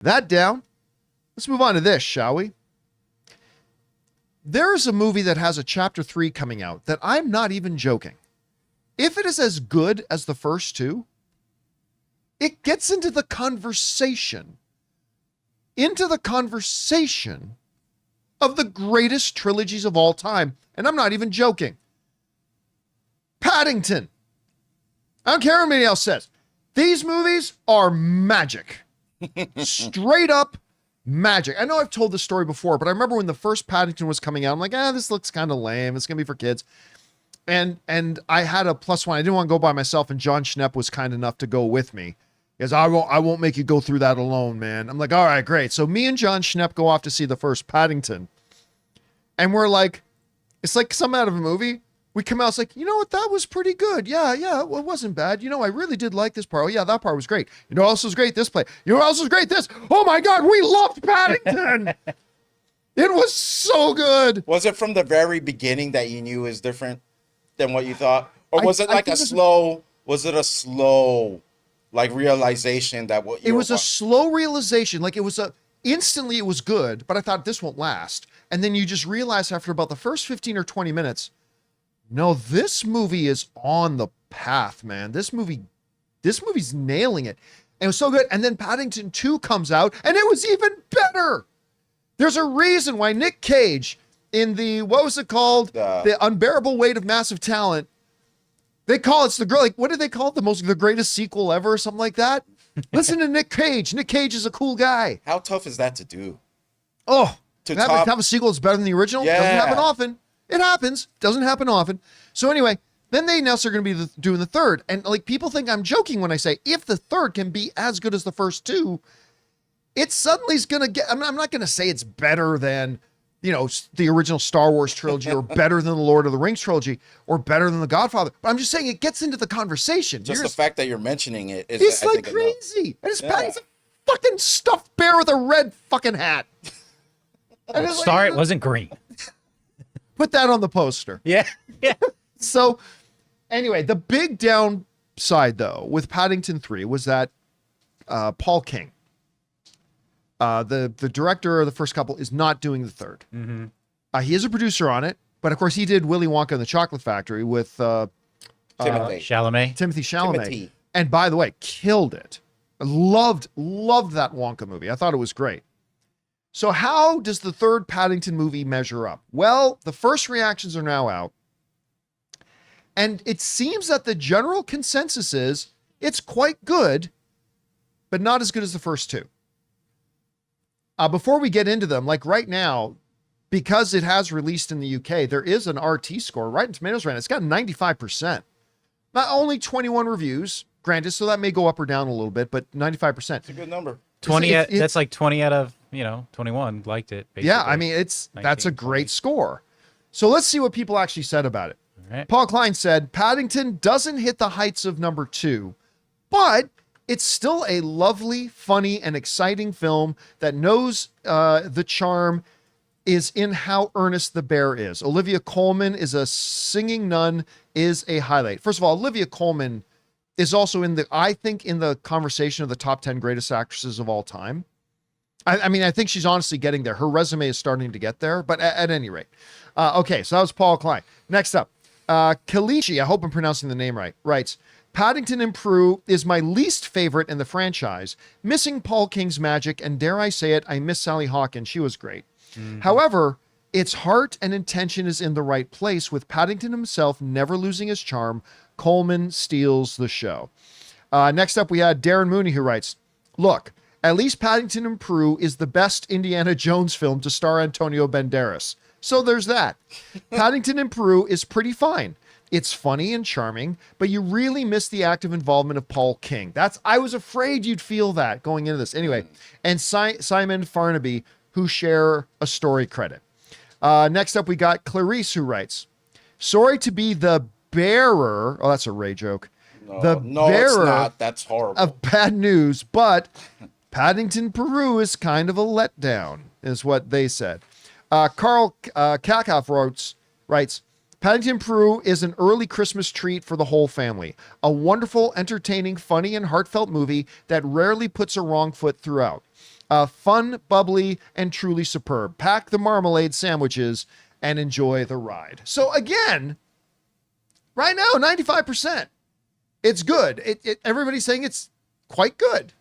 That down. Let's move on to this, shall we? There is a movie that has a chapter 3 coming out that I'm not even joking. If it is as good as the first two, it gets into the conversation of the greatest trilogies of all time. And I'm not even joking. Paddington. I don't care what anybody else says. These movies are magic. Straight up magic. I know I've told this story before, but I remember when the first Paddington was coming out, I'm like, this looks kind of lame. It's going to be for kids. And I had a +1. I didn't want to go by myself, and John Schnepp was kind enough to go with me. He goes, I won't make you go through that alone, man. I'm like, all right, great. So me and John Schnepp go off to see the first Paddington. And we're like, it's like some out of a movie. We come out, it's like, you know what? That was pretty good. Yeah, it wasn't bad. I really did like this part. Oh, yeah, that part was great. You know what else was great? This play. You know what else was great? This. Oh, my God, we loved Paddington. It was so good. Was it from the very beginning that you knew was different than what you thought? Or was it a slow like realization that what you It was a slow realization. Like instantly it was good, but I thought this won't last. And then you just realize after about the first 15 or 20 minutes, no, this movie is on the path, man. This movie's nailing it. And it was so good. And then Paddington 2 comes out and it was even better. There's a reason why Nick Cage in the, what was it called? The Unbearable Weight of Massive Talent. They call it what do they call it? The greatest sequel ever or something like that. Listen to Nick Cage. Nick Cage is a cool guy. How tough is that to do? Oh, to have a sequel that's better than the original? Yeah. Doesn't happen often. It happens. Doesn't happen often. So anyway, then they announced they're going to be doing the third. And like people think I'm joking when I say if the third can be as good as the first two, it suddenly is going to get, I'm not going to say it's better than, the original Star Wars trilogy or better than the Lord of the Rings trilogy or better than the Godfather. But I'm just saying it gets into the conversation. Just the fact that you're mentioning it is it's like crazy. And it's a fucking stuffed bear with a red fucking hat. Sorry, it wasn't green. Put that on the poster. Yeah. So anyway, the big downside though with Paddington 3 was that Paul King, the director of the first couple, is not doing the third. Mm-hmm. He is a producer on it, but of course he did Willy Wonka and the Chocolate Factory with Timothy Chalamet. And by the way, killed it. Loved that Wonka movie. I thought it was great. So how does the third Paddington movie measure up? Well, the first reactions are now out. And it seems that the general consensus is it's quite good, but not as good as the first two. Before we get into them, like right now, because it has released in the UK, there is an RT score, Rotten Tomatoes right now. It's got 95%. Not only 21 reviews, granted, so that may go up or down a little bit, but 95%. It's a good number. 20. That's like 20 out of 21 liked it. Basically. Yeah, I mean that's a great score. So let's see what people actually said about it. All right. Paul Klein said Paddington doesn't hit the heights of number 2, but it's still a lovely, funny, and exciting film that knows the charm is in how earnest the bear is. Olivia Colman is a singing nun is a highlight. First of all, Olivia Colman is also in the conversation of the top 10 greatest actresses of all time. I mean, I think she's honestly getting there. Her resume is starting to get there, but at any rate. Okay, so that was Paul Klein. Next up, Kalichi, I hope I'm pronouncing the name right, writes, Paddington in Peru is my least favorite in the franchise, missing Paul King's magic, and dare I say it, I miss Sally Hawkins. She was great. Mm-hmm. However, its heart and intention is in the right place, with Paddington himself never losing his charm. Coleman steals the show. Next up, we had Darren Mooney, who writes, look, at least Paddington in Peru is the best Indiana Jones film to star Antonio Banderas. So there's that. Paddington in Peru is pretty fine. It's funny and charming, but you really miss the active involvement of Paul King. I was afraid you'd feel that going into this. Anyway, and Simon Farnaby, who share a story credit. Next up, we got Clarice, who writes, sorry to be the bearer. Oh, that's a Ray joke. No, it's not. That's horrible. Of bad news, but Paddington Peru is kind of a letdown, is what they said. Carl Kakoff writes, Paddington Peru is an early Christmas treat for the whole family. A wonderful, entertaining, funny, and heartfelt movie that rarely puts a wrong foot throughout. Fun, bubbly, and truly superb. Pack the marmalade sandwiches and enjoy the ride. So again, right now, 95%. It's good. Everybody's saying it's quite good,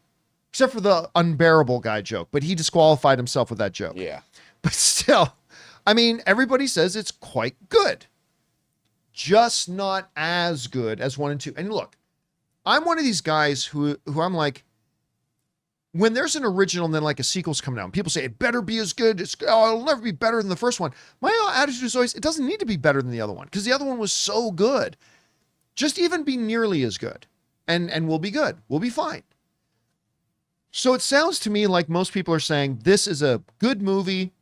except for the unbearable guy joke, but he disqualified himself with that joke. Yeah. But still, I mean, everybody says it's quite good, just not as good as 1 and 2. And look, I'm one of these guys who I'm like, when there's an original and then like a sequel's coming out, and people say it better be as good. It'll never be better than the first one. My attitude is always, it doesn't need to be better than the other one because the other one was so good. Just even be nearly as good, and we'll be good. We'll be fine. So it sounds to me like most people are saying this is a good movie.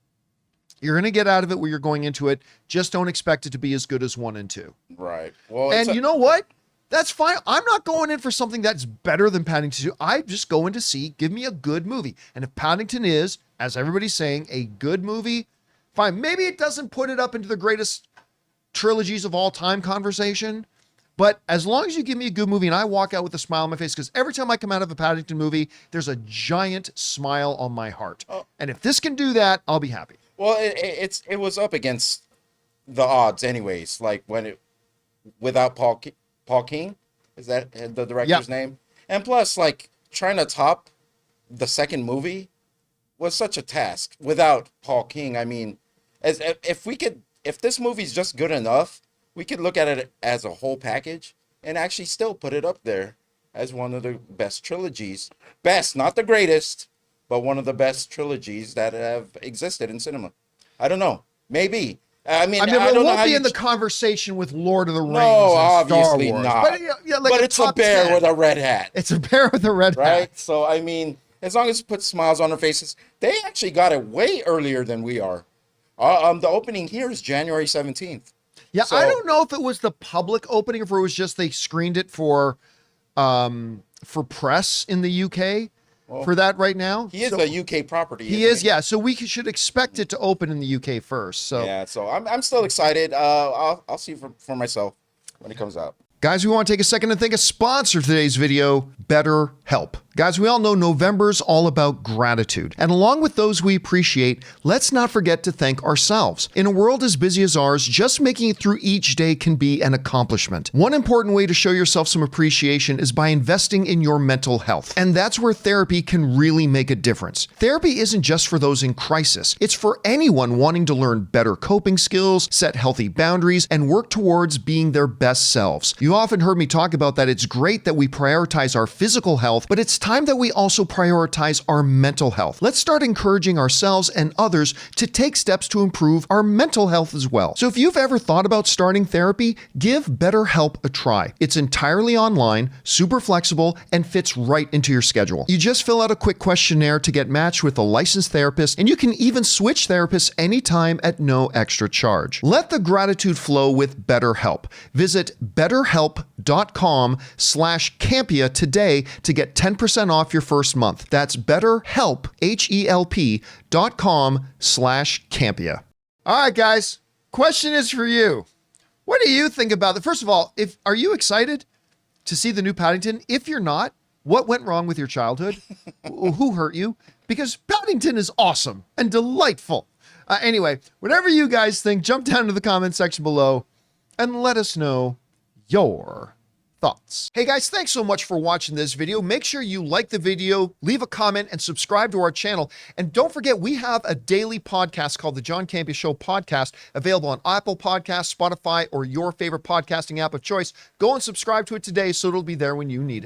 You're going to get out of it where you're going into it. Just don't expect it to be as good as 1 and 2. Right. Well, and you know what? That's fine. I'm not going in for something that's better than Paddington 2. I'm just going to see, give me a good movie. And if Paddington is, as everybody's saying, a good movie, fine. Maybe it doesn't put it up into the greatest trilogies of all time conversation. But as long as you give me a good movie and I walk out with a smile on my face, because every time I come out of a Paddington movie, there's a giant smile on my heart. Oh. And if this can do that, I'll be happy. Well, it was up against the odds anyways. Like without Paul King, is that the director's name? And plus, like, trying to top the second movie was such a task without Paul King. I mean, if this movie's just good enough, we could look at it as a whole package and actually still put it up there as one of the best trilogies. Best, not the greatest, but one of the best trilogies that have existed in cinema. I don't know. Maybe. I mean, it won't be in the conversation with Lord of the Rings. No, obviously Star Wars. not. But, but it's a bear 10. With a red hat. It's a bear with a red hat. Right? So, I mean, as long as it puts smiles on their faces, they actually got it way earlier than we are. The opening here is January 17th. Yeah, so, I don't know if it was the public opening or if it was just they screened it for press in the UK. Well, for that right now. He is a UK property. He is, yeah. So we should expect it to open in the UK first. So yeah, so I'm still excited. I'll see for myself when it comes out. Guys, we want to take a second and thank a sponsor for today's video, BetterHelp. Guys, we all know November's all about gratitude. And along with those we appreciate, let's not forget to thank ourselves. In a world as busy as ours, just making it through each day can be an accomplishment. One important way to show yourself some appreciation is by investing in your mental health. And that's where therapy can really make a difference. Therapy isn't just for those in crisis. It's for anyone wanting to learn better coping skills, set healthy boundaries, and work towards being their best selves. You often heard me talk about that it's great that we prioritize our physical health, but it's time that we also prioritize our mental health. Let's start encouraging ourselves and others to take steps to improve our mental health as well. So if you've ever thought about starting therapy, give BetterHelp a try. It's entirely online, super flexible, and fits right into your schedule. You just fill out a quick questionnaire to get matched with a licensed therapist, and you can even switch therapists anytime at no extra charge. Let the gratitude flow with BetterHelp. Visit BetterHelp.com/Campea today to get 10% off your first month. That's BetterHelp, HELP.com/Campea. All right, guys. Question is for you. What do you think about it? First of all, are you excited to see the new Paddington? If you're not, what went wrong with your childhood? Who hurt you? Because Paddington is awesome and delightful. Anyway, whatever you guys think, jump down to the comment section below and let us know your thoughts. Hey guys, thanks so much for watching this video. Make sure you like the video, leave a comment, and subscribe to our channel. And don't forget, we have a daily podcast called the John Campea Show podcast, available on Apple Podcasts, Spotify, or your favorite podcasting app of choice. Go and subscribe to it today so it'll be there when you need it.